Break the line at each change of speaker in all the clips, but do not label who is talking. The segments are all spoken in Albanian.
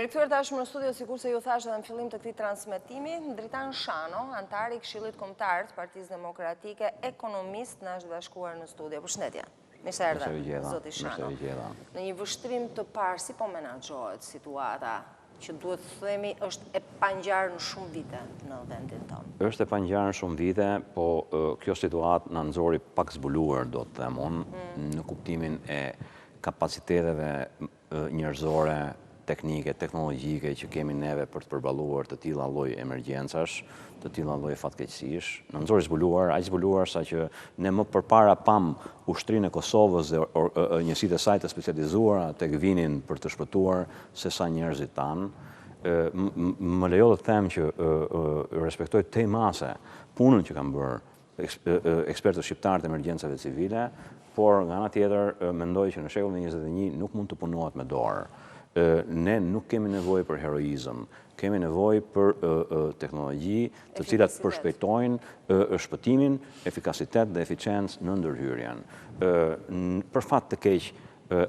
Mirëkthyer tashmë në studio, sikur se ju thashë edhe në fillim të këtij transmetimi, Dritan Shano, antari i Këshillit Kombëtar të Partisë Demokratike, ekonomist, na është bashkuar në studio. Përshëndetje. Mirë se erdha, zoti Shano. Në një vështrim të parë, si po menaxhohet situata, që duhet të themi është e pangjarë në shumë vite në vendin tonë?
Është e pangjarë në shumë vite, po kjo situatë na nxori pak zbuluar, do të them unë, në kuptimin e kapaciteteve njerëzore, teknike, teknologjike që kemi neve për të përballuar të tilla lloj emergjencash, të tilla lloj fatkeqësish. Në nxori zbuluar, aq zbuluar sa që ne më përpara pam ushtrinë e Kosovës dhe njësitë e saj të specializuara tek vinin për të shpëtuar se sa njerëzit tanë. Më lejo të them që respektoj tej mase punën që kanë bërë ekspertët shqiptar të emergjencave civile, por nga ana tjetër mendoj që në shekullin 21 nuk mund të punohet me dorë. Ne nuk kemi nevojë për heroizëm, kemi nevojë për teknologji të cilat përshpejtojnë shpëtimin, efikasitet dhe eficiencë në ndërhyrjen. Për fat të keq,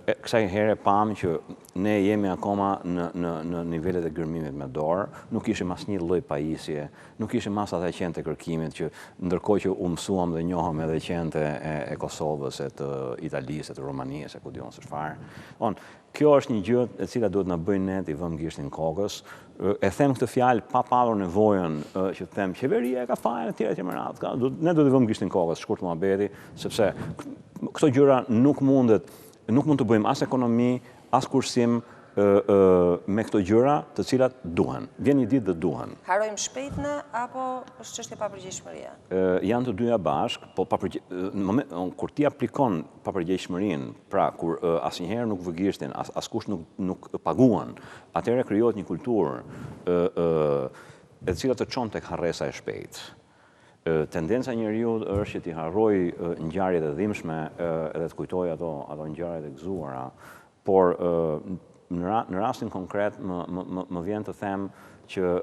kësaj here pam që ne jemi akoma në nivelet e gërmimit me dorë, nuk ishim asnjë lloj pajisje, nuk ishim as ata qenë të kërkimit që ndërkohë që u mësuam dhe njohëm edhe qenë e Kosovës, e të Italisë, e të Romanisë, e ku diun se çfarë. Kjo është një gjë e cila duhet na bëjnë ne të i vëmë gishtin kokës. E them këtë fjalë pa pasur nevojën që të them qeveria e ka fajin e tjerë me radhë. Ne duhet i vëmë gishtin kokës, shkurt muhabeti, sepse këto gjëra nuk mund të bëjmë as ekonomi, as kursim me këto gjëra të cilat duhen. Vjen një ditë dhe duhen.
Harojmë shpejt ne apo është çështje papërgjegjshmërie?
Janë të dyja bashk, po kur ti aplikon papërgjegjshmërinë, pra kur asnjëherë nuk vë gishtin, askush nuk paguan, atëherë krijohet një kulturë e cila të çon tek harresa e shpejtë. Tendenca e njeriu është që t'i harrojë ngjarjet e dhimbshme edhe të kujtojë ato ngjarjet e gëzuara, por në rastin konkret më vjen të them që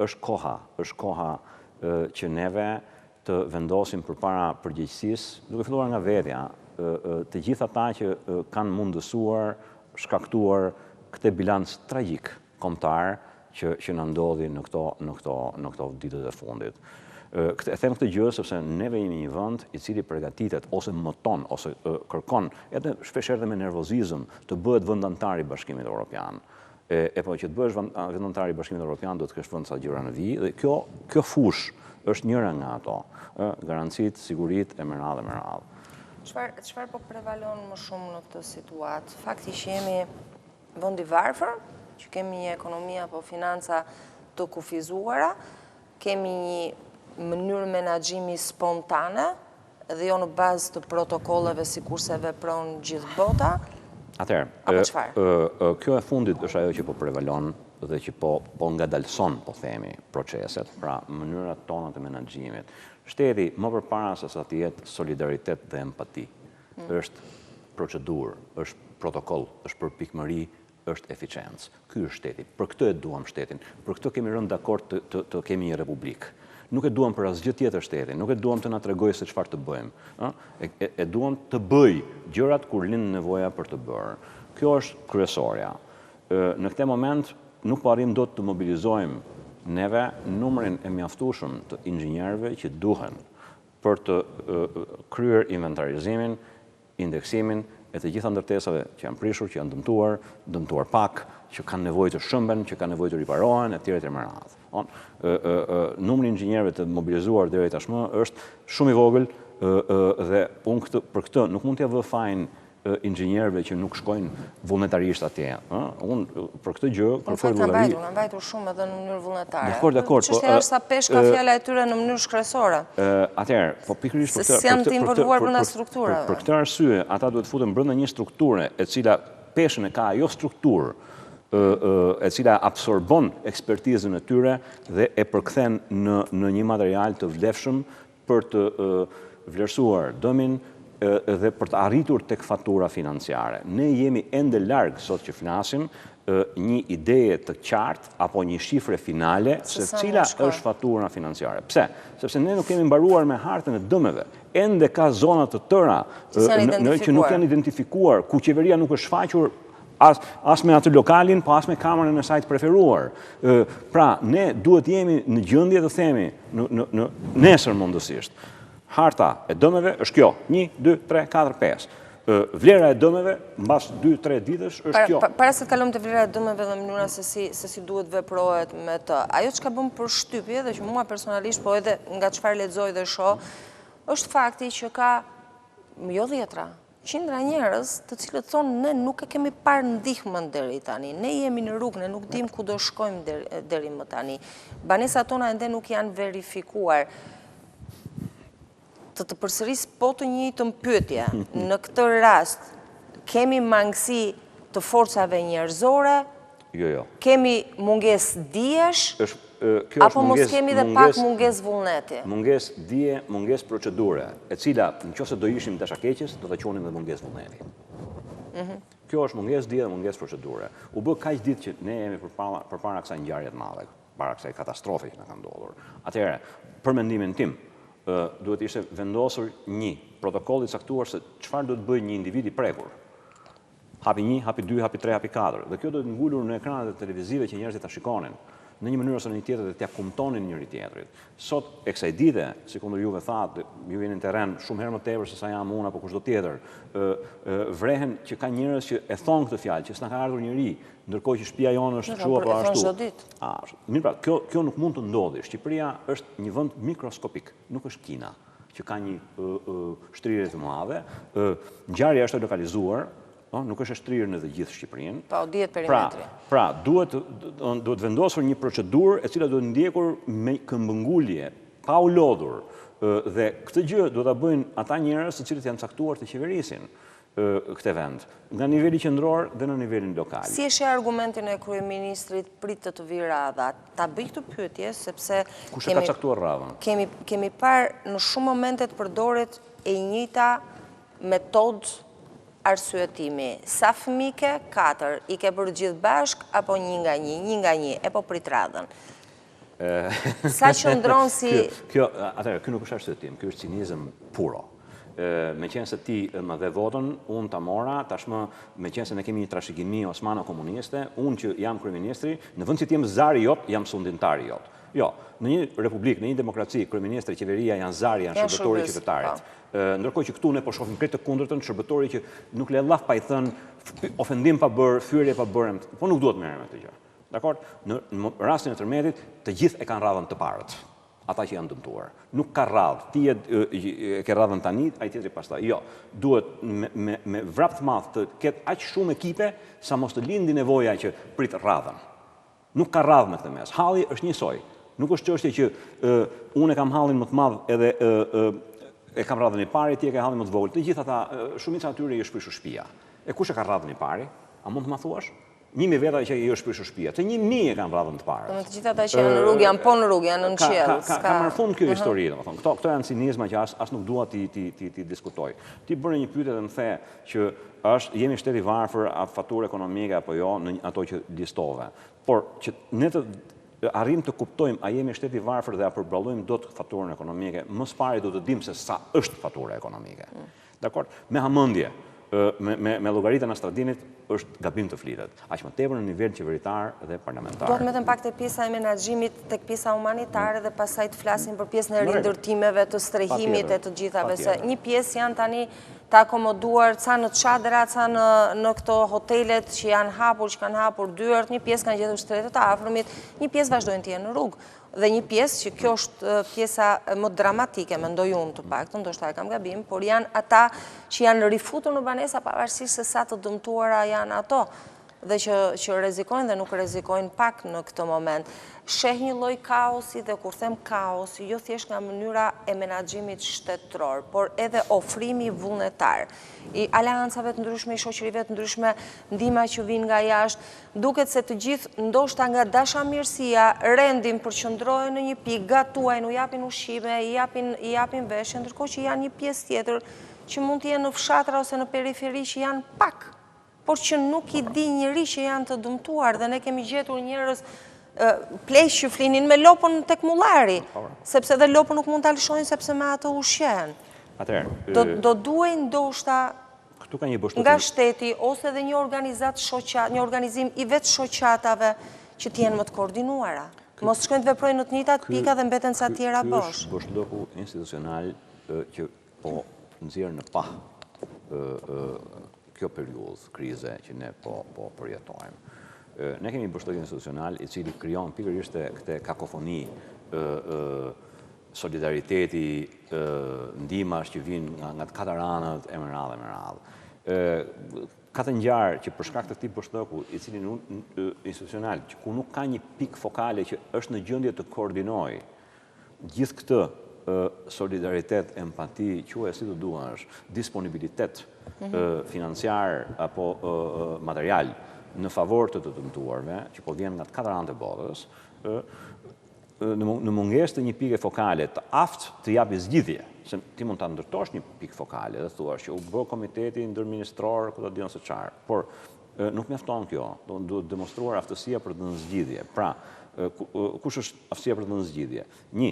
është koha që neve të vendosim përpara përgjegjësisë, duke filluar nga vetja, të gjithë ata që kanë mundësuar, shkaktuar këtë bilanc tragjik kombëtar që na ndodhi në këto ditët e fundit. E them këtë gjë sepse neve jemi një vend i cili përgatitet ose mëton ose kërkon, edhe shpesh edhe me nervozizëm, të bëhet vend antar i Bashkimit Evropian. Po që të bëhesh vend antar i Bashkimit Evropian do të kesh vend sa gjëra në vijë dhe kjo fushë është njëra nga ato. Garancitë, siguritë e me radhë.
Çfarë po prevalon më shumë në këtë situatë? Fakti që jemi vend i varfër, që kemi një ekonomi apo financa të kufizuara, kemi një mënyrë menaxhimi spontane dhe jo në bazë të protokolleve sikurse vepron gjithë bota.
Atëherë, kjo e fundit është ajo që po prevalon dhe që po ngadalson, po themi, proceset, pra mënyrat tona të menaxhimit. Shteti më përpara se sa të jetë solidaritet dhe empati, është procedurë, është protokoll, është përpikmëri, është eficiencë. Ky është shteti. Për këtë e duam shtetin. Për këtë kemi rënë dakord të kemi një republikë. Nuk e duam për asgjë tjetër shtetin, nuk e duam të na tregojë se çfarë të bëjmë. E duam të bëj gjërat kur lind nevoja për të bërë. Kjo është kryesorja. Në këtë moment nuk po arrim dot të mobilizojmë neve numrin e mjaftueshëm të inxhinierëve që duhen për të kryer inventarizimin, indeksimin e të gjitha ndërtesave që janë prishur, që janë dëmtuar pak, që kanë nevojë të shëmben, që kanë nevojë të riparohen, etj. Me radhë. Numri i inxhinierëve të mobilizuar deri tashmë është shumë i vogël dhe unë për këtë nuk mund t'ia vë fajin inxhinierëve që nuk shkojnë vullnetarisht atje. Unë për këtë gjë kërkoj vullnetari.
Kanë mbajtur shumë edhe në mënyrë vullnetare.
Dakor.
Çështja është sa peshka fjala e tyre në mënyrë shkresore.
Atëherë, po pikërisht për këtë.
Se janë të involvuar brenda strukturave.
Për këtë arsye, ata duhet futen brenda një strukture e cila peshën e ka ajo strukturë e cila absorbon ekspertizën e tyre dhe e përkthen në një material të vlefshëm për të vlerësuar dëmin dhe për të arritur tek fatura financiare. Ne jemi ende larg sot që flasim një ideje të qartë apo një shifre finale se cila është fatura financiare. Pse? Sepse ne nuk kemi mbaruar me hartën e dëmeve. Ende ka zona të tëra që nuk janë identifikuar, ku qeveria nuk është shfaqur as me atë lokalin, po as me kamerën e saj të preferuar. Pra, ne duhet jemi në gjendje të themi, në nesër mundësisht. Harta e dëmeve është kjo, 1, 2, 3, 4, 5. Vlera e dëmeve, mbas 2-3 ditësh, është kjo.
Para se të kalojmë të vlera e dëmeve dhe mënyra se si duhet veprohet me të, ajo që ka bëm për shtypje dhe që mua personalisht, po edhe nga çfarë lexoj dhe shoh, është fakti që ka jo dhjetra, qindra njerëz të cilët thonë ne nuk e kemi parë ndihmën deri tani, ne jemi në rrugë, ne nuk dim ku do shkojmë deri më tani. Banesat tona ende nuk janë verifikuar. Të përsëris po të njëjtën pyetje, në këtë rast, kemi mangësi të forcave njerëzore,
Jo.
kemi munges dijesh, apo mos kemi dhe pak munges vullneti?
Munges dije, munges procedure, e cila, nëse do ishim dashakeqës, do ta quonim dhe munges vullneti. Kjo është munges dije dhe munges procedure. U bë kaq ditë që ne jemi përpara kësaj ngjarje të madhe, para kësaj katastrofe që na ka ndodhur. Atëherë, për mendimin tim, duhet ishte vendosur një protokoll i caktuar se çfarë do të bëjë një individ i prekur. Hapi 1, hapi 2, hapi 3, hapi 4. Dhe kjo do të ngulur në ekranet e televizive që njerëzit ta shikonin në një mënyrë ose në një tjetër dhe t'ia kumtonin njëri tjetrit. Sot e kësaj dite, sikundër juve thatë, ju jeni në terren shumë herë më tepër se sa jam unë apo kushdo tjetër, vrehen që ka njerëz që e thon këtë fjalë, që s'na ka ardhur njëri, ndërkohë që shtëpia jonë është kështu apo ashtu. Mirë, pra, kjo nuk mund të ndodhi. Shqipëria është një vend mikroskopik, nuk është Kina, që ka një shtrirje të madhe. Ngjarja është lokalizuar, nuk është shtrirë në të gjithë Shqipërinë.
Pa, o dihet perimetri.
Pra, duhet vendosur një procedurë e cila duhet ndjekur me këmbëngulje, pa u lodhur. Dhe këtë gjë do ta bëjnë ata njerëz të cilët janë caktuar të qeverisin këtë vend, nga niveli qendror dhe në nivelin lokal.
Si e sheh argumentin e kryeministrit pritet të vi radha? Ta bëj këtë pyetje sepse
kush e ka caktuar radhën?
Kemi parë në shumë momente të përdoret e njëjta metodë arsyetimi. Sa fëmike? 4. I ke bërë gjithë bashk apo 1 nga 1, e po prit radhën. Sa qëndron si...
Kjo nuk është arsyetim, kjo është cinizëm puro. Me qenë se ti më dhe votën, unë ta mora, tashmë me qenë se ne kemi një trashëgimi osmano-komuniste, unë që jam kryeministri, në vend që ti jem zari jot, jam sundimtari jot. Jo, në një republikë, në një demokraci, kryeministri, qeveria janë zari, janë shërbëtori qytetarit. Ndërkohë që këtu ne po shohim krejt të kundërtën, shërbëtori që nuk le llaf pa i thënë, ofendim pa bërë, fyerje pa bërë, po nuk duhet merrem me këtë gjë. Dakor? Në rastin e tërmetit, të gjithë e kanë radhën të parët. Ata që janë dëmtuar. Nuk ka radhë. Ti e ke radhën tani, ai tjetri pastaj. Jo, duhet me vrap të madh të ketë aq shumë ekipe sa mos të lindi nevoja që prit radhën. Nuk ka radhë me këtë mes. Halli është njësoj. Nuk është çështje që unë kam hallin më të madh edhe e kam radhën e parë, ti e ke hallin më të vogël. Të gjithë ata, shumica atyre i është prishur shtëpia. E kush e ka radhën e parë? A mund të ma thuash? 1000 veta që i është prishur shtëpia. Të 1000 e kanë radhën të parë.
Të gjithë ata që janë në rrugë, janë po në rrugë, janë në qiell.
Ka marrë fund kjo histori, domethënë. Këto janë cinizma që as nuk dua ti diskutoj. Ti bëre një pyetje dhe më the që jemi shteti i varfër, a faturë ekonomike apo jo, në ato që listove. Por që ne të arrim të kuptojmë a jemi shteti i varfër dhe a përballojmë dot faturën ekonomike, më së pari do të dimë se sa është fatura ekonomike. Dakor? Me hamendje, me llogaritën e Stradinit është gabim të flitet. Aq më tepër në nivel qeveritar dhe parlamentar.
Do të metëm pak te pjesa e menaxhimit tek pjesa humanitare dhe pastaj të flasim për pjesën e rindërtimeve, të strehimit e të gjithave, se një pjesë janë tani të akomoduar ca në çadra, ca në këto hotelet që janë hapur, që kanë hapur dyert, një pjesë kanë gjetur shtretet e afërmit, një pjesë vazhdojnë të jenë në rrugë. Dhe një pjesë që kjo është pjesa më dramatike, mendoj unë të paktën, ndoshta e kam gabim, por janë ata që janë rifutur në banesa pavarësisht se sa të dëmtuara janë ato dhe që rrezikojnë dhe nuk rrezikojnë pak në këtë moment. Sheh një lloj kaosi dhe kur them kaosi, jo thjesht nga mënyra e menaxhimit shtetëror, por edhe ofrimi vullnetar i aleancave të ndryshme, i shoqërive të ndryshme, ndihma që vijnë nga jashtë, duket se të gjithë ndoshta nga dashamirësia rendin përqendrohen në një pikë, gatuajnë, u japin ushqime, i japin veshje, ndërkohë që janë një pjesë tjetër që mund të jenë në fshatra ose në periferi që janë pak, por që nuk i di njëri që janë të dëmtuar dhe ne kemi gjetur njerëz pleq që flinin me lopën tek mullari, sepse dhe lopën nuk mund ta lëshojnë sepse me atë ushqen. Do duhej ndoshta
Këtu ka një bështetim
nga shteti, ose dhe një organizim i vetë shoqatave që t'jenë më të koordinuara. Mos shkojnë të veprojnë në të njëjtat pika dhe mbeten sa tjera bosh.
Ky është bështëlloku institucional që po nxjerr në pah kjo periudhë krize që ne po përjetojmë. Ne kemi bështëllok institucional i cili krijon pikërisht këtë kakofoni solidariteti, ndihmash që vijnë nga të katër anët e me radhë. Ka të ngjarë që për shkak të këtij bështëlloku i cili institucional, ku nuk ka një pikë fokale që është në gjendje të koordinojë gjithë këtë solidaritet, empati, quaj si të duash, disponibilitet financiar apo material në favor të dëmtuarve, që po vjen nga të katër anët e botës, në mungesë të një pike fokale të aftë të japi zgjidhje, se ti mund ta ndërtosh një pikë fokale dhe thuash që u bë komiteti ndërministror, ku do diun se çfarë, por nuk mjafton kjo, duhet demonstruar aftësia për të dhënë zgjidhje. Pra, kush është aftësia për të dhënë zgjidhje? Një,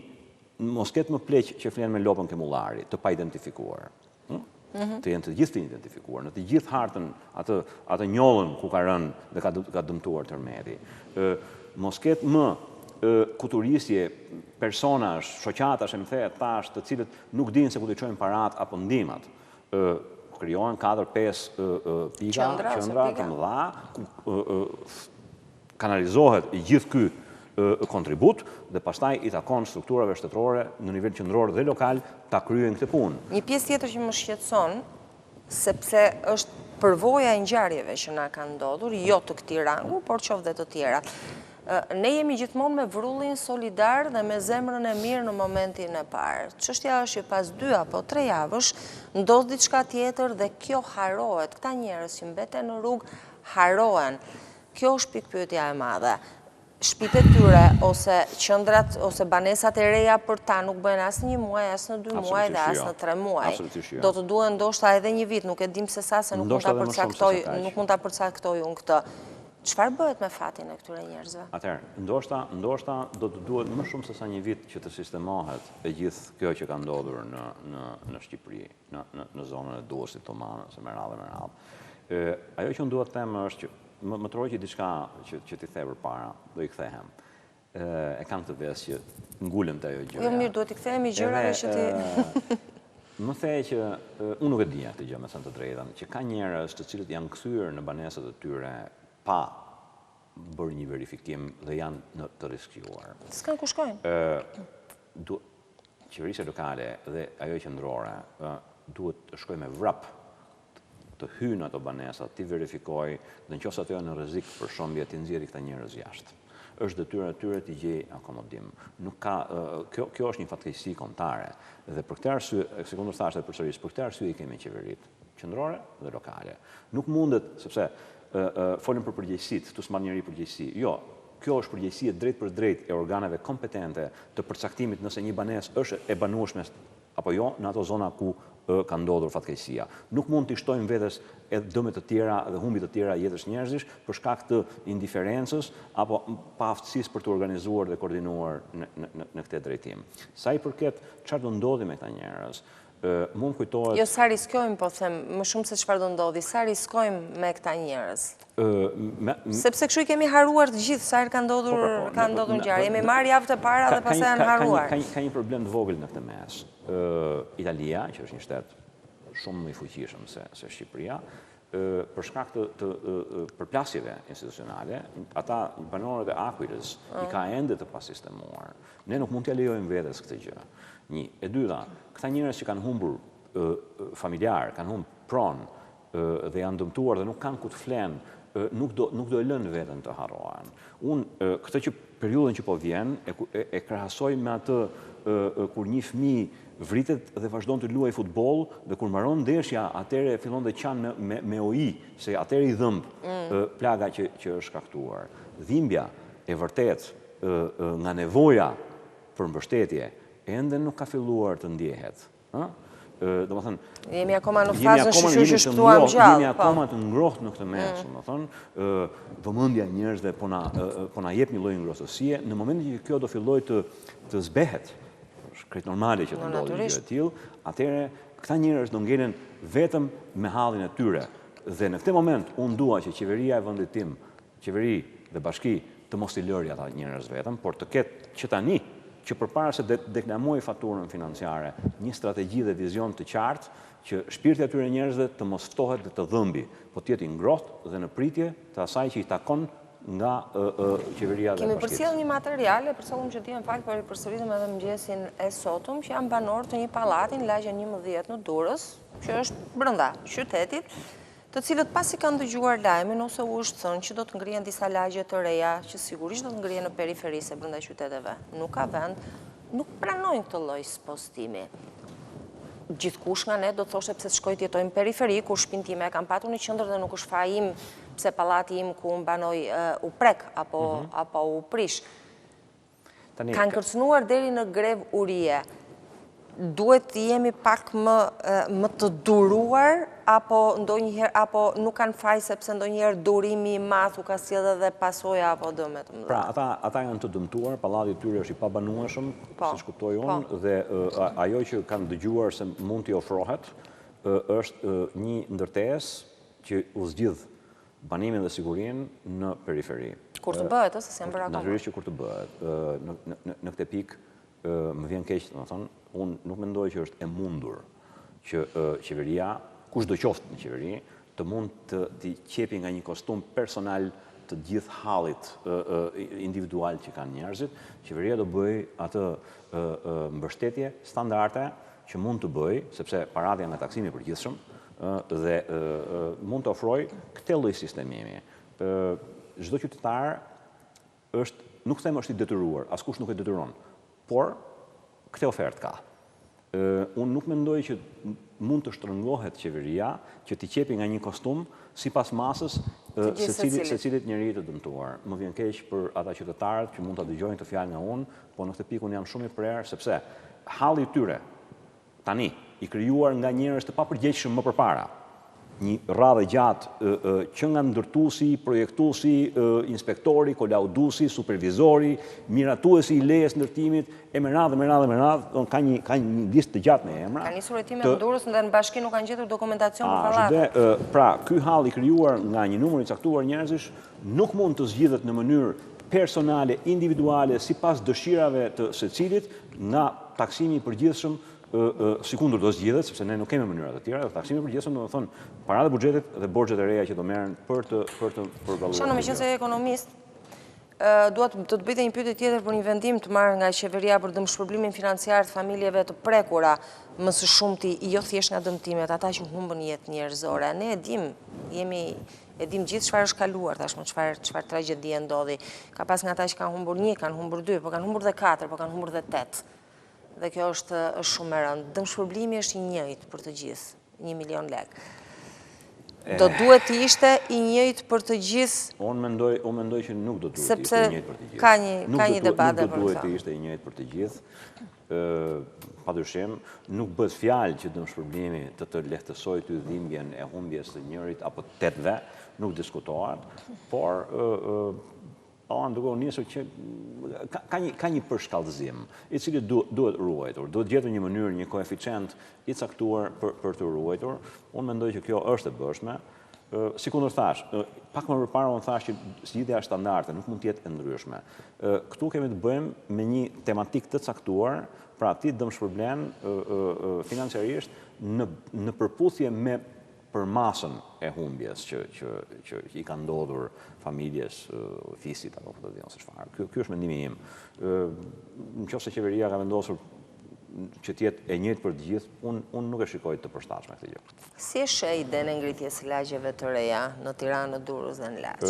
mos ketë më pleq që flenë me lopën kemullari, të pa identifikuar. Të jenë të gjithë të identifikuar, në të gjithë hartën atë njollën ku ka rënë dhe ka dëmtuar tërmeti. Mos ketë më kuturisje, personash, shoqatash, më the, tash, të cilët nuk dinë se ku të çojnë parat apo ndihmat. Krijohen 4-5 pika, qendra të mëdha, kanalizohet i gjithë ky kontribut dhe pastaj i takon strukturave shtetërore në nivel qendror dhe lokal ta kryejnë këtë punë.
Një pjesë tjetër që më shqetëson, sepse është përvoja e ngjarjeve që na kanë ndodhur, jo të këtij rangu, por qoftë dhe të tjera. Ne jemi gjithmonë me vrullin solidar dhe me zemrën e mirë në momentin e parë. Çështja është që pas 2 apo 3 javësh ndodh diçka tjetër dhe kjo harohet. Këta njerëz që mbeten në rrugë harohen. Kjo është pikpyetja e madhe. Shtëpitë e tyre ose qendrat ose banesat e reja për ta nuk bëhen as në 1 muaj, as në 2 muaj dhe as në 3 muaj. Do të duhen ndoshta edhe 1 vit, nuk e dim se sa, se nuk mund ta përcaktoj unë këtë. Çfarë bëhet me fatin e këtyre njerëzve?
Atëherë, ndoshta do të duhet më shumë se sa 1 vit që të sistemohet e gjithë kjo që ka ndodhur në Shqipëri, në zonën e Durrësit, Tomanës, me radhë. Ajo që unë duhet të them është që më trojë diçka që ti the përpara, do i kthehem. E kam këtë vesë që ngulem të ajo gjëra.
Jo mirë, duhet i kthehemi gjërave që ti...
Më the që unë nuk e dija këtë gjë, me thënë të drejtën, që ka njerëz të cilët janë kthyer në banesat e tyre pa bërë një verifikim dhe janë të riskjuar.
S'kan ku shkojnë?
Qeverisja lokale dhe ajo qendrore duhet të shkojë me vrap të hyjnë ato banesa, ti verifikoj, dhe nëse ato janë në rrezik për shëmbje, ti nxjerrë këta njerëz jashtë. Është detyra e tyre të gjej akomodim. Nuk ka, kjo është një fatkeqësi kombëtare dhe për këtë arsye, sikur thashë përsëris, për këtë arsye i kemi qeveritë qendrore dhe lokale. Nuk mundet, sepse folën për përgjegjësitë, tu s'marr njëri përgjegjësi. Jo, kjo është përgjegjësia drejt për drejt e organeve kompetente të përcaktimit nëse një banesë është e banueshme apo jo në ato zona ku ka ndodhur fatkeqësia. Nuk mund t'i shtojmë vetes edhe dëme të tjera dhe humbi të tjera jetës njerëzish për shkak të indiferencës apo pa aftësisë për të organizuar dhe koordinuar në këtë drejtim. Sa i përket çfarë do ndodhi me këta njerëz, mund kujtohet...
Jo, sa riskojmë, po them, më shumë se çfarë do ndodhi, sa riskojmë me këta njerëz? Sepse kështu i kemi haruar të gjithë, sa herë ka ndodhur ngjarje. Jemi marrë javët e para dhe pastaj janë haruar.
Ka një problem të vogël në këtë mes. Italia, që është një shtet shumë më i fuqishëm se Shqipëria, për shkak të përplasjeve institucionale, ata banorët e Akujrës i ka ende të pasistemuar. Ne nuk mund t'ja lejojmë vetes këtë gjë. Një. E dyta, këta njerëz që kanë humbur familjar, kanë humbur pronë dhe janë dëmtuar dhe nuk kanë ku të flenë, nuk do e lënë veten të harrohen. Unë këtë periudhën që po vjen e krahasoj me atë kur një fëmijë vritet dhe vazhdon të luajë futboll dhe kur mbaron ndeshja, atëherë fillon të qan me OI, se atëherë i dhëmb plaga që është shkaktuar. Dhimbja e vërtet nga nevoja për mbështetje ende nuk ka filluar të ndjehet.
Jemi akoma në fazën që shtuam gjallë.
Jemi akoma të ngrohtë në këtë mes, vëmendja e njerëzve po na jep një lloj ngrohtësie, në momentin që kjo do fillojë të zbehet, krejt normale që të ndodhë një gjë e tillë, atëherë këta njerëz do ngelen vetëm me hallin e tyre. Dhe në këtë moment, unë dua që qeveria e vendit tim, qeveri dhe bashki, të mos i lërë ata njerëz vetëm, por të ketë që tani, që përpara se deklamoj faturën financiare, një strategji dhe vizion të qartë, që shpirti atyre njerëzve të mos ftohet dhe të dhëmbi, po të jetë i ngrohtë dhe në pritje të asaj që i takon nga qeveria dhe
Kemi
bashkisë.
përcjell një material, e përsëllum që ti më fal për përsëritëm edhe mëngjesin e sotëm, që janë banor të një pallati në lagjen 11 në Durrës, që është brenda qytetit, të cilët pasi kanë dëgjuar lajmin ose u është thënë që do të ngrihen disa lagje të reja, që sigurisht do të ngrihen në periferi se brenda qyteteve nuk ka vend, nuk pranojnë këtë lloj spostimi. Gjithkush nga ne do të thoshte pse shkoj të jetoj në periferi, kur shtëpinë time e kam patur në qendër dhe nuk është faji im, pse pallati im ku unë banoj u prek apo u prish. Kanë kërcënuar deri në grev urie. Duhet të jemi pak më të duruar apo ndonjëherë apo nuk kanë faj sepse ndonjëherë durimi i madh u ka sjellë edhe pasoja apo dëme të mëdha.
Pra, ata janë të dëmtuar, pallati i tyre është i pabanueshëm, siç kuptoj unë, dhe ajo që kanë dëgjuar se mund t'i ofrohet është një ndërtesë që u zgjidh banimin dhe sigurinë në periferi.
Kur të bëhet, se s'janë bërë akoma.
Natyrisht që kur të bëhet. Në këtë pikë më vjen keq, domethënë, unë nuk mendoj që është e mundur që qeveria, kushdo qoftë në qeveri, të mund të qepi nga një kostum personal të gjithë hallit individual që kanë njerëzit. Qeveria do bëj atë mbështetje standarde që mund të bëj, sepse parat janë nga taksimi i përgjithshëm, dhe mund të ofroj këtë lloj sistemimi. Çdo qytetar është, nuk them është i detyruar, askush nuk e detyron, por këtë ofertë ka. Unë nuk mendoj që mund të shtrëngohet qeveria që t'i qepi nga një kostum sipas masës secilit njeri të dëmtuar. Më vjen keq për ata qytetarët që mund ta dëgjojnë këtë fjalë nga unë, po në këtë pikë unë jam shumë i prerë sepse halli i tyre tani i krijuar nga njerëz të papërgjegjshëm më përpara. Një radhë gjatë që nga ndërtuesi, projektuesi, inspektori, kolauduesi, supervizori, miratuesi i lejes ndërtimit, e me radhë, ka një listë të gjatë me emra.
Ka nisur hetime në Durrës dhe në bashki nuk kanë gjetur dokumentacion për pallatin.
Pra, ky hall i krijuar nga një numër i caktuar njerëzish nuk mund të zgjidhet në mënyrë personale, individuale, sipas dëshirave të secilit nga taksimi i përgjithshëm sikundur do zgjidhet, sepse ne nuk kemi mënyra të tjera, dhe taksimi i përgjithshëm do të thonë paratë e buxhetit dhe borxhet e reja që do merren për të përballuar.
Shano, meqense je ekonomist, dua të të bëjë një pyetje tjetër për një vendim të marrë nga qeveria për dëmshpërblimin financiar të familjeve të prekura, më së shumti jo thjesht nga dëmtimet, ata që humbën jetë njerëzore. Ne e dim gjithë çfarë është kaluar tashmë, çfarë tragjedi ndodhi. Ka pas nga ata që kanë humbur 1, kanë humbur 2, po kanë humbur dhe 4, po kanë humbur dhe 8. Dhe kjo është shumë e rëndë. Dëmshpërblimi është i njëjtë për të gjithë, 1 milion lekë. Do duhet të ishte i njëjtë për të gjithë.
Unë mendoj që nuk do duhet të ishte i njëjtë për të gjithë.
Ka një debat
për këtë. Nuk do duhet të ishte i njëjtë për të gjithë. Padyshim, nuk bëhet fjalë që dëmshpërblimi të lehtësojë ty dhimbjen e humbjes së njërit apo 8-ve, nuk diskutohet, por duke u nisur që ka një përshkallëzim, i cili duhet ruajtur, duhet gjetur një mënyrë, një koeficient i caktuar për të ruajtur. Unë mendoj që kjo është e bëshme. Sikundër thash, pak më përpara unë thash që zgjidhja është standarde, nuk mund të jetë e ndryshme. Këtu kemi të bëjmë me një tematik të caktuar, pra ti dëmshpërblen financiarisht në përputhje me për masën e humbjes që i ka ndodhur familjes, fisit, apo të dion se çfarë. Ky është mendimi im. Nëse qeveria ka vendosur që të jetë e njëjtë për të gjithë, unë nuk e shikoj të përshtatshme këtë gjë.
Si e sheh idenë e ngritjes së lagjeve të reja në Tiranë, në Durrës dhe në Laç?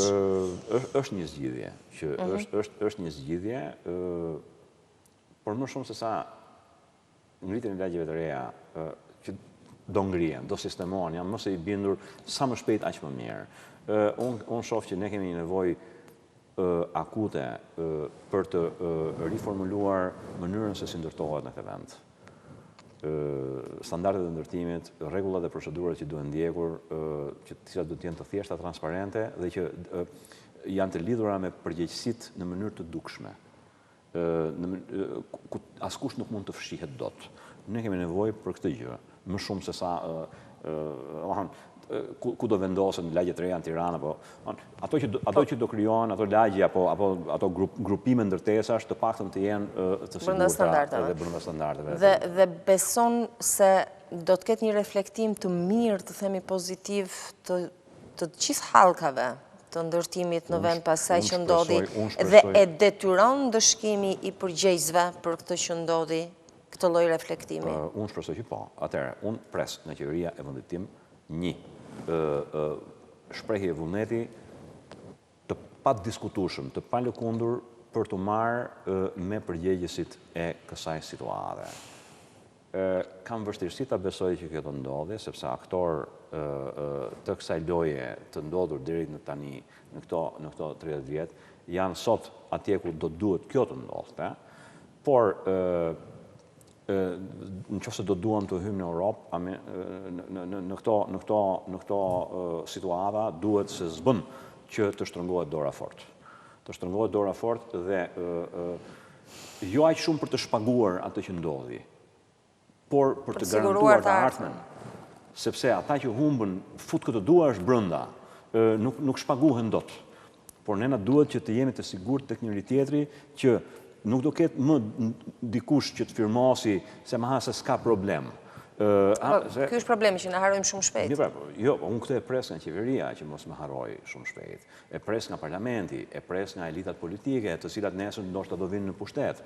Është një zgjidhje, është një zgjidhje, por më shumë se sa ngritjen e lagjeve të reja që do ngrihen, do sistemohen, jam mos e i bindur sa më shpejt aq më mirë. Unë shoh që ne kemi një nevojë akute për të riformuluar mënyrën se si ndërtohet në këtë vend. Standardet e ndërtimit, rregullat dhe procedurat që duhen ndjekur, që cilat duhet të jenë të thjeshta, transparente dhe që janë të lidhura me përgjegjësitë në mënyrë të dukshme. Askush nuk mund të fshihet dot. Ne kemi nevojë për këtë gjë. më shumë se sa ku do vendosen lagje të reja në Tiranë, ato që do krijohen, ato lagje apo ato grupime ndërtesash të paktën të jenë të sigurta dhe brenda standardeve.
Dhe beson se do të ketë një reflektim të mirë, të themi pozitiv, të gjithë hallkave të ndërtimit në vend pas asaj që ndodhi, dhe e detyron ndëshkimi i përgjegjësve për këtë që ndodhi, këtë lloj reflektimi.
Unë shpresoj që po. Atëherë, unë pres nga qeveria e vendit tim një shprehje vullneti të padiskutueshëm, të palëkundur për të marrë me përgjegjësit e kësaj situate. Kam vështirësi ta besoj që kjo do ndodhi, sepse aktor të kësaj loje të ndodhur deri në tani në këto 30 vjet janë sot atje ku do duhet kjo të ndodhte, por në qoftë se do duam të hymë në Europë, në këto situata duhet se s'bën që të shtrëngohet dora fort. Të shtrëngohet dora fort dhe jo aq shumë për të shpaguar atë që ndodhi, por për të garantuar të ardhmen. Sepse ata që humbën fut këtë duar brenda, nuk shpaguhen dot. Por ne na duhet që të jemi të sigurt tek njëri tjetri që nuk do ketë më dikush që të firmosi se më se s'ka problem.
Ky është problemi që na harrojmë shumë shpejt.
Jo, unë këtë e pres nga qeveria që mos më harroj shumë shpejt. E pres nga parlamenti, e pres nga elitat politike, të cilat nesër ndoshta do vinë në pushtet.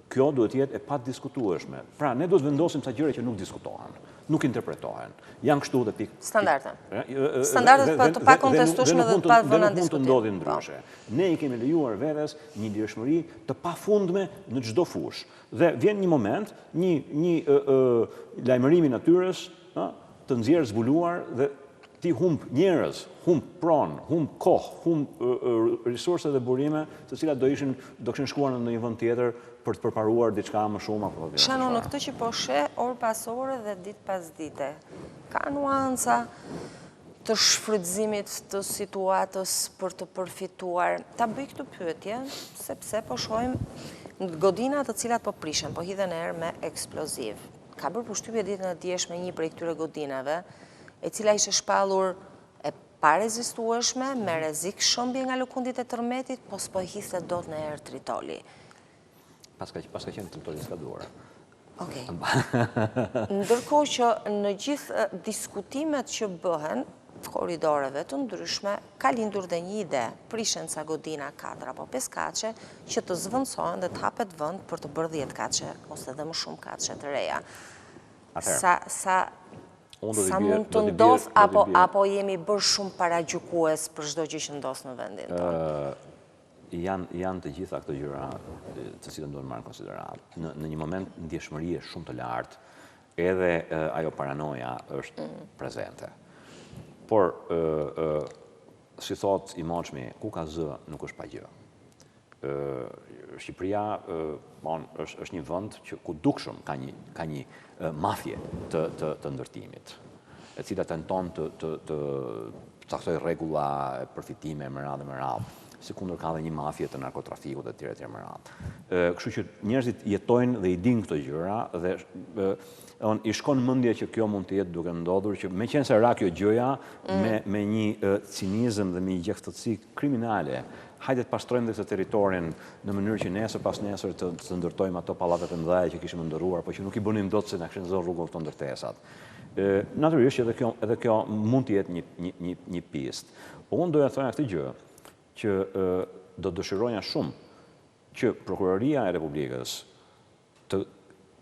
Kjo duhet jetë e padiskutueshme. Pra, ne do të vendosim ca gjëra që nuk diskutohen, nuk interpretohen. Janë kështu dhe pikë.
Standardet të pakontestueshme dhe të pavëna
diskutim. Dhe nuk mund të ndodhin ndryshe. Ne i kemi lejuar vetes një lirshmëri të pafundme në çdo fushë. Dhe vjen një moment, një lajmërim i natyrës, të nxjerrë zbuluar dhe ti humb njerëz, humb pronë, humb kohë, humb resurse dhe burime, të cilat do kishin shkuar në një vend tjetër për të përparuar diçka më shumë apo diçka.
Shano, në këtë që po sheh orë pas ore dhe ditë pas dite, ka nuanca të shfrytëzimit të situatës për të përfituar. Ta bëj këtë pyetje, sepse po shohim godina të cilat po prishen, po hidhen erë me eksploziv. Ka bërë përshtypje ditën e djeshme një prej këtyre godinave, e cila ishte shpallur e parezistueshme, me rrezik shëmbje nga lëkundit e tërmetit, po s'po hidhte dot në erë tritoli.
Paska qenë tritoli skaduar.
Okej. Ndërkohë që në gjithë diskutimet që bëhen, korridoreve të ndryshme, ka lindur dhe një ide, prishen ca godina 4 apo 5 kaçe, që të zvendësohen dhe të hapet vend për të bërë 10 kaçe, ose dhe më shumë kaçe të reja. Sa mund të ndodh, apo jemi bërë shumë paragjykues për çdo gjë që ndodh në vendin tonë?
Janë të gjitha këto gjëra të cilat duhen marrë në konsiderat. Në një moment ndjeshmërie shumë të lartë, edhe ajo paranoja është prezente. Por, si thot i moshmi, ku ka zë, nuk është pa gjë. Shqipëria është një vend që ku dukshëm ka një mafje të ndërtimit, e cila tenton të caktoj rregulla, përfitime me radhë, sikundër ka dhe një mafje të narkotrafikut e tjera me radhë. Kështu që njerëzit jetojnë dhe i dinë këto gjëra dhe i shkon mendja që kjo mund të jetë duke ndodhur, që meqense ra kjo gjëja me një cinizëm dhe me një gjaftësi kriminale, hajde të pastrojmë dhe këtë territorin në mënyrë që nesër pas nesër të ndërtojmë ato pallatet e mëdha që kishim ndërruar, por që nuk i bënim dot se na kishin zënë rrugën këto ndërtesat. Natyrisht edhe kjo mund të jetë një pistë. Unë doja të thoja këtë gjë, që do dëshiroja shumë që Prokuroria e Republikës të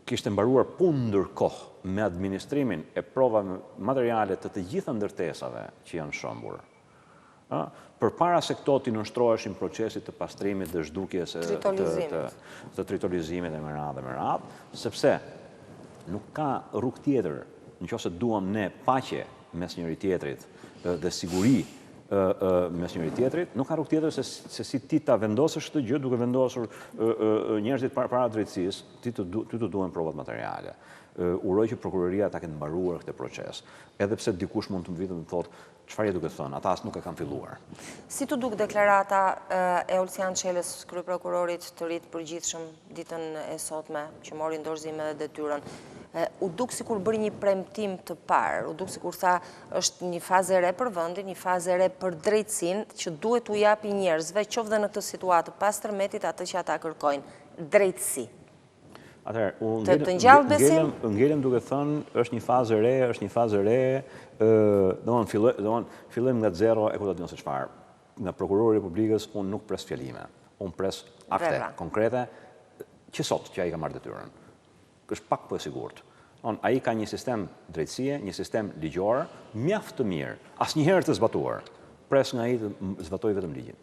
kishte mbaruar punë ndërkohë me administrimin e provave materiale të gjitha ndërtesave që janë shëmbur. Përpara se këto t'i nënshtroheshin procesit të pastrimit dhe zhdukjes të tritolizimit e me radhë, sepse nuk ka rrugë tjetër nëse duam ne paqe mes njëri tjetrit dhe siguri mes njëri tjetrit, nuk ka rrugë tjetër se si ti ta vendosësh këtë gjë duke vendosur njerëzit para drejtësisë, ti të duhen provat materiale. uroj që prokuroria ta ketë mbaruar këtë proces. Edhe pse dikush mund të më vitë dhe të thotë, çfarë duke thënë, ata as nuk e kanë filluar.
Si të duk deklarata e Olsian Çelës, kryeprokurorit të ri të përgjithshëm ditën e sotme, që mori dorëzime dhe detyrën, u duk sikur bëri një premtim të parë, u duk sikur tha është një fazë e re për vendin, një fazë e re për drejtësinë që duhet u japi njerëzve, qoftë në këtë situatë pas tërmetit atë që ata kërkojnë, drejtësi.
Atëherë, ngelem duke thënë, është një fazë e re, është një fazë e re, fillojmë nga zero e ku do të dinë se çfarë. Nga prokurori i Republikës unë nuk pres fjalime, unë pres akte konkrete që sot që ai ka marrë detyrën. Është pak po e sigurt. Ai ka një sistem drejtësie, një sistem ligjor, mjaft të mirë, asnjëherë të zbatuar. Pres nga ai të zbatojë vetëm ligjin.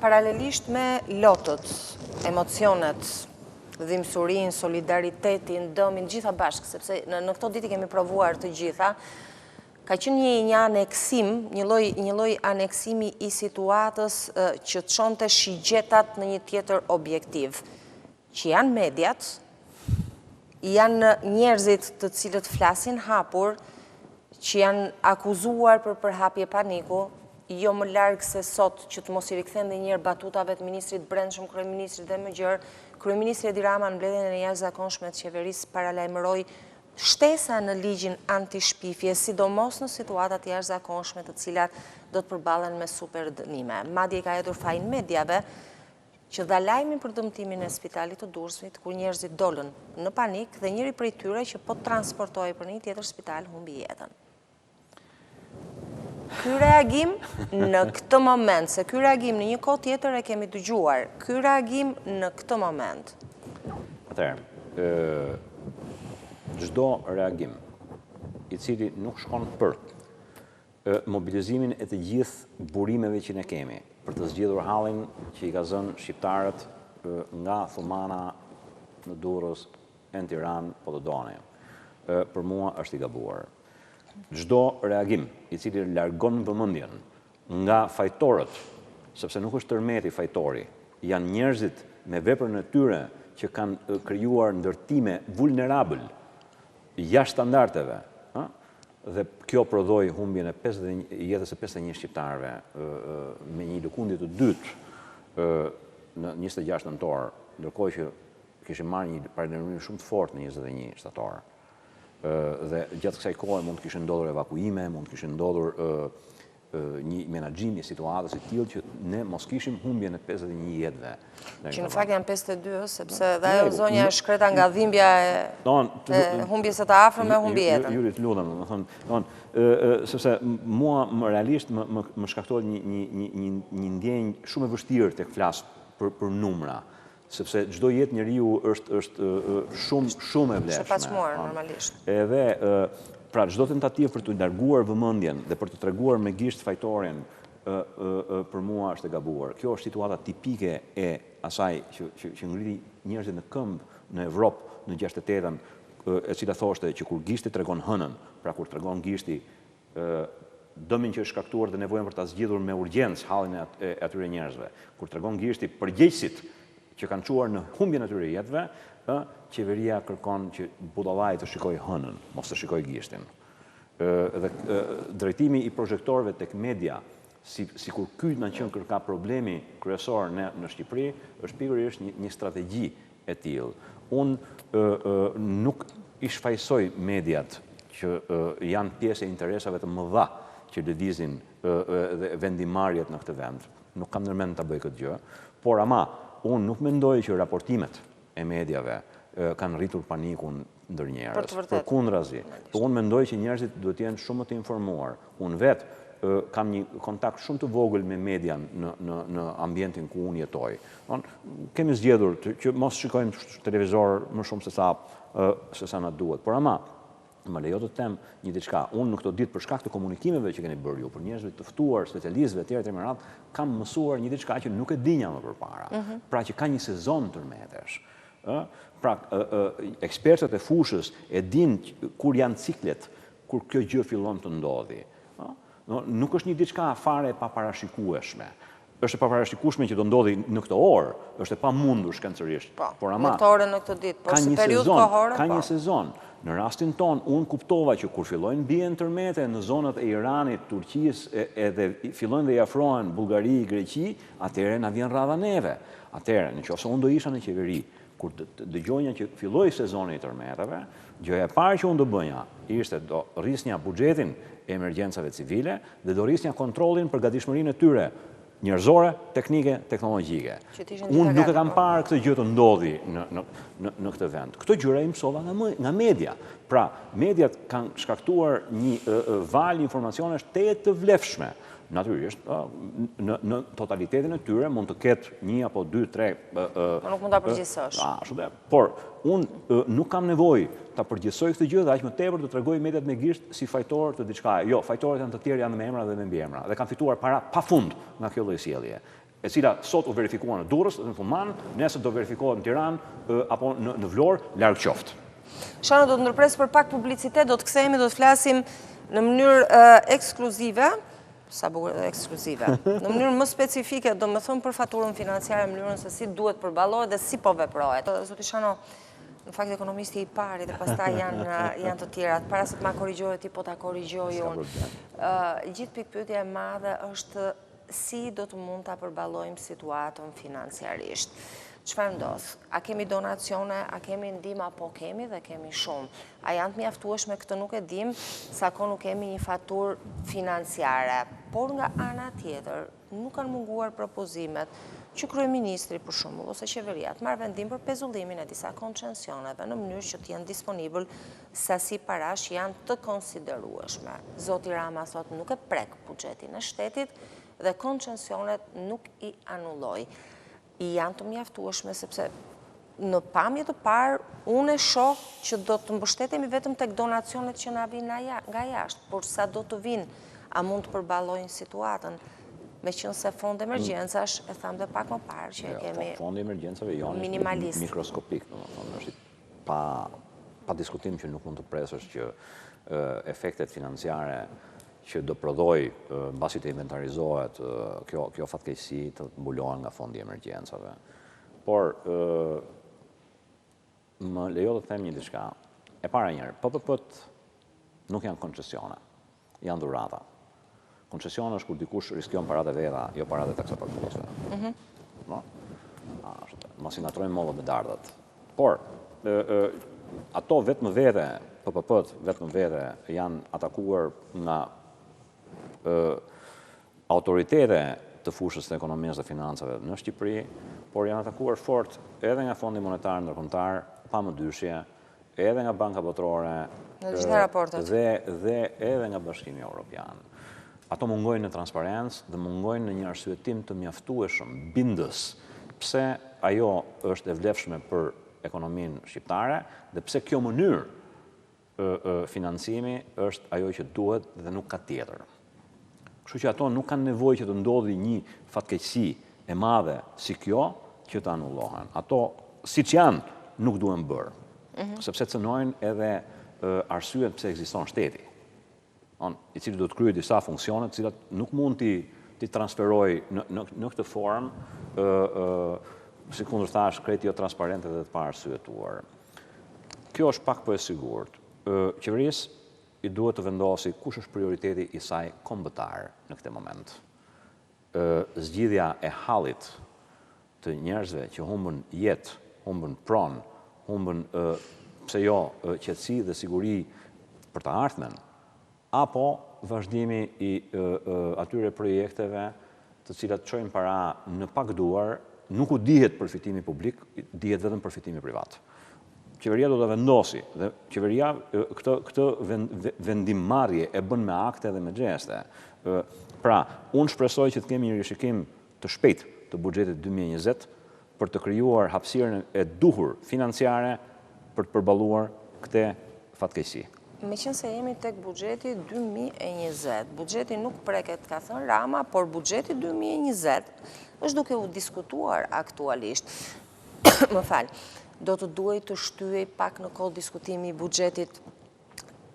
Paralelisht me lotët, emocionet, dhimbësurinë, solidaritetin, dëmin, gjitha bashkë, sepse në këto ditë kemi provuar të gjitha, ka qenë një aneksim, një lloj aneksimi i situatës që çonte shigjetat në një tjetër objektiv, që janë mediat, janë njerëzit të cilët flasin hapur, që janë akuzuar për përhapje paniku, jo më larg se sot që të mos i rikthen dhe njëherë batutave të ministrit brendshëm, kryeministrit dhe më gjerë, kryeministri Edi Rama në mbledhjen e jashtëzakonshme të qeverisë paralajmëroi shtesa në ligjin anti-shpifje, sidomos në situatat jashtëzakonshme të cilat do të përballen me super dënime. Madje ka hedhur fajin medjave që dha lajmin për dëmtimin e spitalit të Durrësit, kur njerëzit dolën në panik dhe njëri prej tyre që po transportohej për një tjetër spital humbi jetën. Ky reagim në këtë moment, se ky reagim në një kohë tjetër e kemi dëgjuar, ky reagim në këtë moment.
Atëherë, çdo reagim i cili nuk shkon për mobilizimin e të gjithë burimeve që ne kemi për të zgjidhur hallin që i ka zënë shqiptarët nga Thumana në Durrës, në Tiranë, po të doni, për mua është i gabuar. Çdo reagim i cili largon vëmendjen nga fajtorët, sepse nuk është tërmeti fajtori, janë njerëzit me veprën e tyre që kanë krijuar ndërtime vulnerabël jashtë standardeve, dhe kjo prodhoi humbjen e jetës së 51 shqiptarëve me një lëkundje të dytë në 26 nëntor, ndërkohë që kishim marrë një paralajmërim shumë të fortë në 21 shtator. Dhe gjatë kësaj kohe mund të kishin ndodhur evakuime, mund të kishin ndodhur një menaxhim i situatës i tillë që ne mos kishim humbjen e 51 jetëve.
Që në fakt janë 52, sepse dhe ajo zonja është shkreta nga dhimbja e humbjes së të afërme humbi jetën.
Juli, lutem, sepse mua realisht më shkaktohet një ndjenjë shumë e vështirë tek flas për numra. Sepse çdo jetë njeriu është shumë e vlefshme.
Është paçmuar normalisht.
Edhe pra çdo tentativë për të larguar vëmendjen dhe për të treguar me gisht fajtorin për mua është e gabuar. Kjo është situata tipike e asaj që ngriti njerëzit në këmbë në Evropë në 68-ën, e cila thoshte që kur gishti tregon hënën, pra kur tregon gishti dëmin që është shkaktuar dhe nevojën për ta zgjidhur me urgjencë hallin e atyre njerëzve, kur tregon gishti përgjegjësit që kanë çuar në humbjen e tyre jetëve, qeveria kërkon që budallai të shikojë hënën, mos të shikojë gishtin. Dhe drejtimi i projektorëve tek media, sikur ky na qenë kërka problemi kryesor në Shqipëri, është pikërisht një strategji e tillë. Unë nuk i shfaqsoj mediat që janë pjesë e interesave të mëdha që lëvizin dhe vendimarrjet në këtë vend. Nuk kam ndërmend ta bëj këtë gjë, por ama unë nuk mendoj që raportimet e mediave kanë rritur panikun ndër njerëz. Përkundrazi. Unë mendoj që njerëzit duhet të jenë shumë të informuar. Unë vetë kam një kontakt shumë të vogël me median në ambientin ku unë jetoj. Kemi zgjedhur që mos shikojmë televizor më shumë se sa na duhet. Por ama më lejo të them një diçka. Unë në këto ditë për shkak të komunikimeve që keni bërë ju, për njerëzve të ftuar, specialistëve etj. Me radhë, kam mësuar një diçka që nuk e dinja më përpara. Pra që ka një sezon tërmetesh. Pra ekspertët e fushës e dinë kur janë ciklet, kur kjo gjë fillon të ndodhi. Nuk është një diçka fare e paparashikueshme. është e pavarësishme që do ndodhi në këtë orë, është e pamundur shkencërisht.
Por ama metore në këtë ditë, por si periudhë kohore,
ka një sezon. Në rastin ton, unë kuptova që kur fillojnë bien tërmete në zonat e Iranit, Turqisë, edhe fillojnë dhe i afrohen Bullgari, Greqi, atëherë na vjen radha neve. Atëherë, nëse unë do isha në qeveri, kur dëgjonja që filloi sezoni i tërmeteve, gjëja e parë që unë do bënja ishte do rrisnja buxhetin e emergjencave civile dhe do rrisnja kontrollin për gatishmërinë e tyre njerëzore, teknike, teknologjike. Unë nuk e kam parë këtë gjë të ndodhi në këtë vend. Këtë gjëra i mësova nga media. Pra, mediat kanë shkaktuar një valë informacionesh të vlefshme. Natyrisht, në totalitetin e tyre mund të ketë 1 apo 2, 3...
Nuk mund të përgjithësosh.
Por, unë nuk kam nevojë ta përgjithësoj këtë gjë dhe aq më tepër të tregoj mediat me gisht si fajtor të diçka. Jo, fajtorët janë të tjerë, janë me emra dhe me mbiemra dhe kanë fituar para pafund nga kjo lloj sjellje, e cila sot u verifikua në Durrës, në Fulman, nesër do verifikohet në Tiranë apo në Vlorë, larg qoftë.
Shano, do të ndërpres për pak publicitet, do të kthehemi, do të flasim në mënyrë ekskluzive, në mënyrë më specifike, do më thëmë për faturën financiare, në mënyrën se si duhet përballohet dhe si po veprohet. Zoti Shano, në fakt ekonomisti i pari dhe pastaj janë të tjerat, para se të ma korrigjojë ti, po ta korrigjoj unë. Gjithë pikpyetja e madhe është si do të mund ta përballojmë situatën financiarisht. Çfarë ndodh? A kemi donacione, a kemi ndihmë apo kemi dhe kemi shumë? A janë të mjaftueshme, këtë nuk e dim, sa kohë nuk kemi një faturë financiare. Por nga ana tjetër, nuk kanë munguar propozimet që kryeministri për shembull ose qeveria të marrë vendim për pezullimin e disa koncesioneve në mënyrë që të jenë disponibil sasi parash janë të konsiderueshme. Zoti Rama thot nuk e prek buxhetin e shtetit dhe koncesionet nuk i anulloi. I janë të mjaftueshme sepse në pamje të parë unë e shoh që do të mbështetemi vetëm tek donacionet që na vinë nga jashtë, por sa do të vinë, a mund të përballojnë situatën? Meqense fondi emergjencash, e tham dhe pak më parë që kemi
fondi emergjencave
minimalist,
mikroskopik, është pa diskutim që nuk mund të presësh që efektet financiare që do prodhoj mbasi të inventarizohet kjo fatkeqësi të mbulohen nga fondi emergjencave. Por më lejo të them një diçka. E para njëherë, PPP-t nuk janë koncesione, janë dhurata. Koncesione është kur dikush riskon paratë e veta, jo paratë e taksapaguesve. Mos i ngatrojmë mollat me dardhat. Por ato vetëm vete, PPP-t vetëm vete janë atakuar nga autoritete të fushës të ekonomisë dhe financave në Shqipëri, por janë atakuar fort edhe nga Fondi Monetar Ndërkombëtar, pa më dyshje, edhe nga Banka Botërore dhe edhe nga Bashkimi Evropian. Ato mungojnë në transparencë dhe mungojnë në një arsyetim të mjaftueshëm, bindës, pse ajo është e vlefshme për ekonominë shqiptare dhe pse kjo mënyrë financimi është ajo që duhet dhe nuk ka tjetër. Kështu që ato nuk kanë nevojë që të ndodhi një fatkeqësi e madhe si kjo që të anullohen. Ato, siç janë, nuk duhen bërë, sepse cënojnë edhe arsyet pse ekziston shteti, i cili do të kryejë disa funksione të cilat nuk mund t'i transferoj në këtë formë, si kundër thash, krejt jo transparente dhe të pa arsyetuar. Kjo është pak po e sigurt. Qeverisë i duhet të vendosi kush është prioriteti i saj kombëtar në këtë moment. Zgjidhja e hallit të njerëzve që humbën jetë, humbën pronë, humbën pse jo qetësi dhe siguri për të ardhmen, apo vazhdimi i atyre projekteve të cilat çojnë para në pakduar, nuk u dihet përfitimi publik, dihet vetëm përfitimi privat. Qeveria do të vendosi, dhe qeveria këtë vendimmarrje e bën me akte dhe me gjeste. Pra, unë shpresoj që të kemi një rishikim të shpejt të buxhetit 2020 për të krijuar hapësirën e duhur financiare për të përballuar këtë fatkeqësi.
Meqense jemi tek buxheti 2020, buxheti nuk preket, ka thënë Rama, por buxheti 2020 është duke u diskutuar aktualisht. Më fal. Do të duhej të shtyhej pak në kohë diskutimi i buxhetit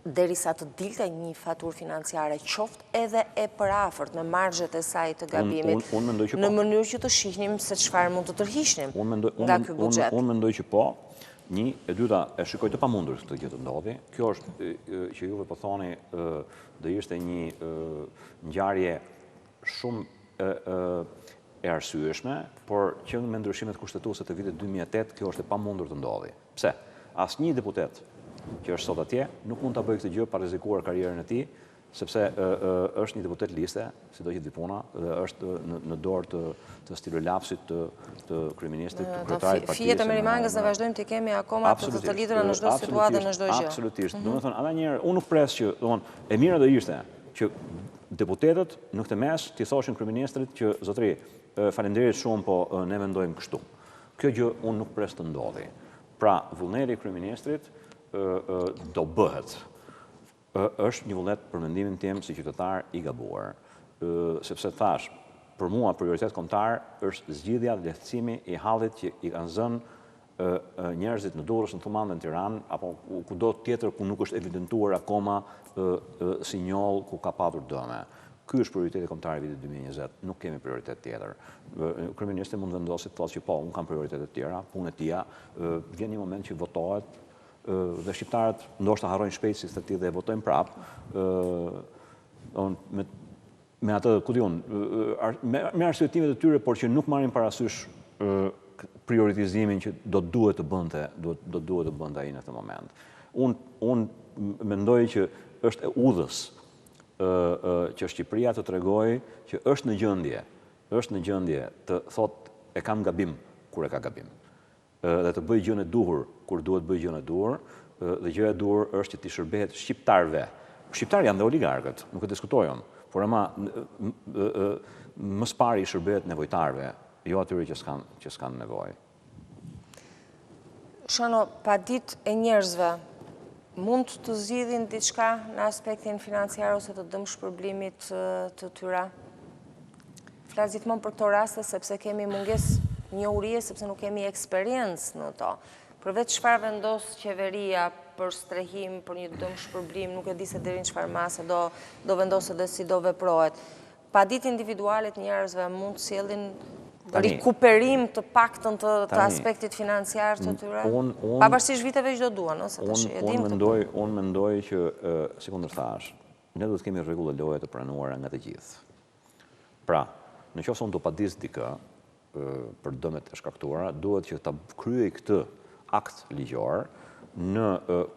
derisa të dilte një faturë financiare, qoftë edhe e përafërt me marzhet e saj të gabimit, në mënyrë që të shihnim se çfarë mund të tërhiqnim nga ky buxhet.
Unë mendoj që po. Një, e dyta, e shikoj të pamundur këtë gjë të ndodhi. Kjo është që juve po thoni do ishte një ngjarje shumë e arsyeshme, por që me ndryshimet kushtetuese të vitit 2008 kjo është e pamundur të ndodhi. Pse? Asnjë deputet që është sot atje nuk mund ta bëjë këtë gjë pa rrezikuar karrierën e tij, sepse është një deputet liste, sido që di puna, dhe është në dorë të stilolapsit të kryeministit, të kryetarit të partisë.
Fijet e Merimangës ne vazhdojmë të kemi akoma të lidhura në çdo situatë, në çdo gjë.
Absolutisht. Domethënë, edhe një herë unë nuk pres që, domethënë, e mira do ishte që deputetët në këtë mes t'i thoshin kryeministrit që zotëri, faleminderit shumë, po ne mendojmë kështu. Kjo gjë unë nuk pres të ndodhi. Pra, vullneti i kryeministrit do bëhet. Është një vullnet për mendimin tim si qytetar i gabuar, sepse thash, për mua prioritet kombëtar është zgjidhja dhe lehtësimi i hallit që i kanë zënë njerëzit në Durrës, në Thuman dhe në Tiranë, apo kudo tjetër ku nuk është evidentuar akoma sinjoll ku ka patur dëme. Ky është prioriteti kombëtar i vitit 2020, nuk kemi prioritet tjetër. Kryeministri mund vendosë të thotë që po, unë kam prioritete tjera, punë e tija, vjen një moment që votohet dhe shqiptarët ndoshta harrojnë shpejt si të dhe votojnë prapë. Me atë, ku di unë, me arsyetimet e tyre, por që nuk marrin parasysh prioritizimin që do duhet të bënte ai në këtë moment. Unë mendoj që është e udhës që Shqipëria të tregoj që është në gjendje të thotë e kam gabim kur e ka gabim. Dhe të bëj gjën e duhur kur duhet bëj gjën e duhur, dhe gjëja e duhur është që t'i shërbehet shqiptarëve. Shqiptarë janë dhe oligarkët, nuk e diskutojmë, por ama më pari i shërbehet nevojtarëve, jo atyre që s'kanë nevojë.
Shano, pa ditë e njerëzve, mund të zgjidhin diçka në aspektin financiar ose të dëmshpërblimit të tyre? Flas gjithmonë për këto raste sepse kemi mungesë njohurie, sepse nuk kemi eksperiencë në to. Përveç çfarë vendos qeveria për strehim, për një dëmshpërblim, nuk e di se deri në çfarë mase do vendosë dhe si do veprohet. Pa ditë individualet njerëzve mund të sjellin rikuperim të paktën të aspektit financiar të tyre? Pavarësisht viteve që do duan, ose tash e dim këtë.
Unë mendoj që, si kundër thash, ne do të kemi rregulla loje të pranuara nga të gjithë. Pra, nëse unë do padis dikë për dëmet e shkaktuara, duhet që ta kryej këtë akt ligjor në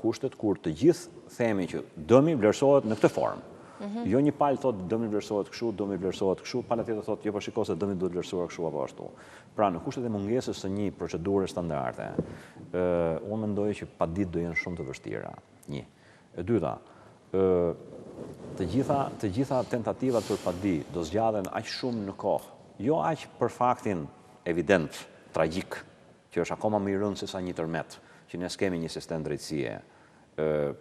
kushtet kur të gjithë themi që dëmi vlerësohet në këtë formë. Jo një palë thotë dëmi vlerësohet kështu, dëmi vlerësohet kështu, pala tjetër thotë jo po shiko se dëmi duhet vlerësuar kështu apo ashtu. Pra, në kushtet e mungesës së një procedure standarde, unë mendoj që paditë do jenë shumë të vështira. Një. E dyta, të gjitha tentativat për padi do zgjadhen aq shumë në kohë, jo aq për faktin evident, tragjik, që është akoma më i rëndë se sa një tërmet, që ne s'kemi një sistem drejtësie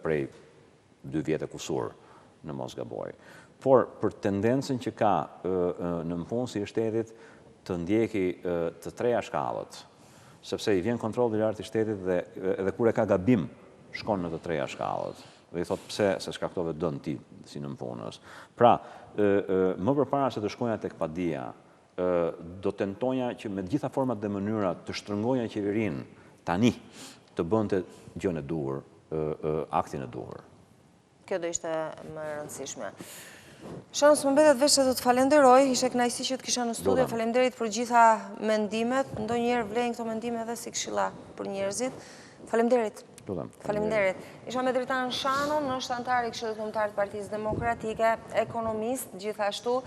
prej 2 vjetë kusur në mos gaboj. Por për tendencën që ka në mpunësi i shtetit të ndjeki të treja shkallët, sepse i vjen kontrolli i lartë i shtetit dhe edhe kur e ka gabim shkon në të treja shkallët. Dhe i thot pse se shkaktove dën ti si në mpunës. Pra, më përpara se të shkonja tek padia, do tentonja që me gjitha format dhe mënyrat të shtrëngoja qeverinë tani të bënte gjën e duhur, aktin e duhur.
Kjo do ishte më e rëndësishme. Shanos, më mbetet veç se të falenderoj, ishe kënaqësi që të kisha në studio, falenderit për gjitha mendimet, ndonjëherë vlejnë këto mendime edhe si këshilla për njerëzit. Falenderit. Faleminderit. Isha me Dritan Shano, është antar i Këshillit Kombëtar të Partisë Demokratike, ekonomist, gjithashtu